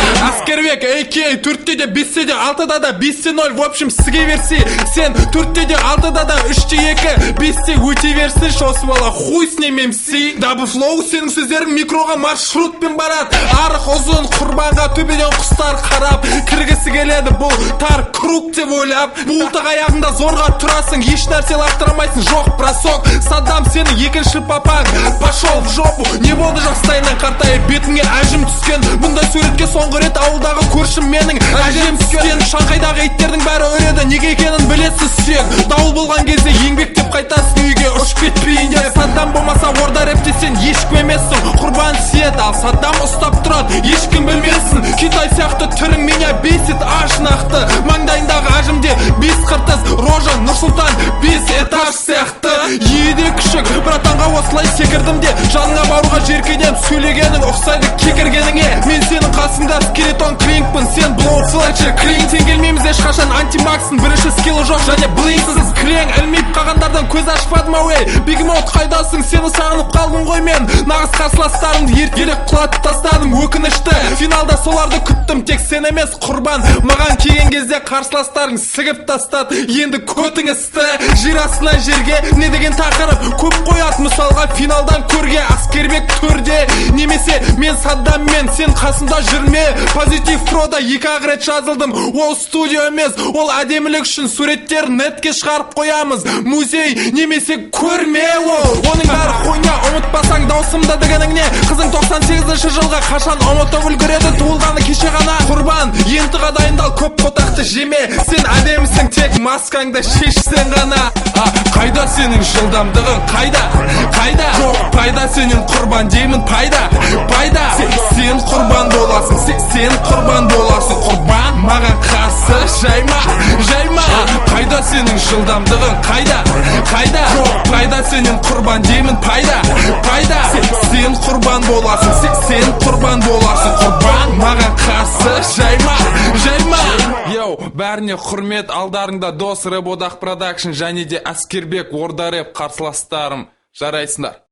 Аскербек, AKA 4-те де 5-те де 6-да да 5-те 0, в общем сізге берсе. Сен 4-те де 6-да да 3-те 2, 5-те өте берсін, шосы бала хуй с нем MC. Дабл флоу, сенің сөздерің микроға маршрутпен барады. Арық ұзын құрбанға төбеден құстар қарап, кіргісі келеді бұл тар круг деп ойлап. Бұлтық аяғында зорға тұрасың, еш нәрсе лақтырамайсың, жоқ бросок. Саддам сені екінші папаң, пошел в жопу. Не болды жастайынан қартайып, бетіңе әжім түскен. Бұндай суретке соңғы рет ауылдағы көршім менің әжем түскен. Шанхайдағы иттердің бәрі өледі, неге екенін білесіз сүйек. Дауыл болған кезде еңбектеп қайтасың үйге, ұшып кетпейін деп. Саддам болмаса орда рэпте сен ешкім емессің, құрбан сиет. Ал Саддам ұстап тұрады, ешкім білмесін. Китай сияқты түрің меня бесит, аш нақты. Маңдайындағы әжімде 5 қыртыз, рожа Нұрсұлтан 5 этаж сияқты. Еді күшік, братанға осылай секірдім де, жаныңа баруға жеркеден сөйлегенің ұқсайды кекіргеніңе. Мен сенің қасыңда скелетон клингпін, сен блоу флетчер клинг. Сен келмейміз ешқашан антимаксың, бірінші скиллы жоқ және блинсіз кілең. Ілмейіп қағандардан көз ашпадым ауэй. Бигмот қайдасың, сені сағынып қалдым ғой мен. Нағыз қарсыластарымды ертерек құлатып тастадым, өкінішті. Финалда соларды күттім, тек сен емес құрбан. Маған келген кезде қарсыластарың сігіп тастады, енді көтің істі. Жер астынан жерге не деген тақырып көп қояды, мысалға финалдан көрге. Аскербек төрде немесе мен Саддаммен, сен қасымда жүрме. Позитив прода 2-ақ рет жазылдым, ол студио емес, ол әдемілік үшін суреттер нетке шығарып қоямыз. Музей немесе көрме ол, оның бәрі қойна. Ұмытпасаң даусымда дегеніңне, қызың 98-ші жылға қашан ұмытып үлгереді, туылғаны кеше ғана. Құрбан, ентіға дайындал, көп қотақты жеме. Сен әдемісің, тек маскаңды шешсең ғана. Қайда сенің жылдамдығың, қайда? Қайда? Жоқ пайда сенен құрбан деймін, пайда? Пайда? Сен құрбан боласың, сен құрбан боласың. Құрбан маған қарсы жайма, жайма. Қайда сенің жылдамдығың, қайда? Қайда? Жоқ пайда сенен құрбан деймін, пайда? Пайда? Сен құрбан боласың, сен құрбан боласың. Құрбан маған қарсы жайма, жайма. Йоу, бәріне құрмет, алдарыңда дос, рэп одақ продакшн және де Аскербек, орда рэп қарсыластарым. Жарайсыңдар.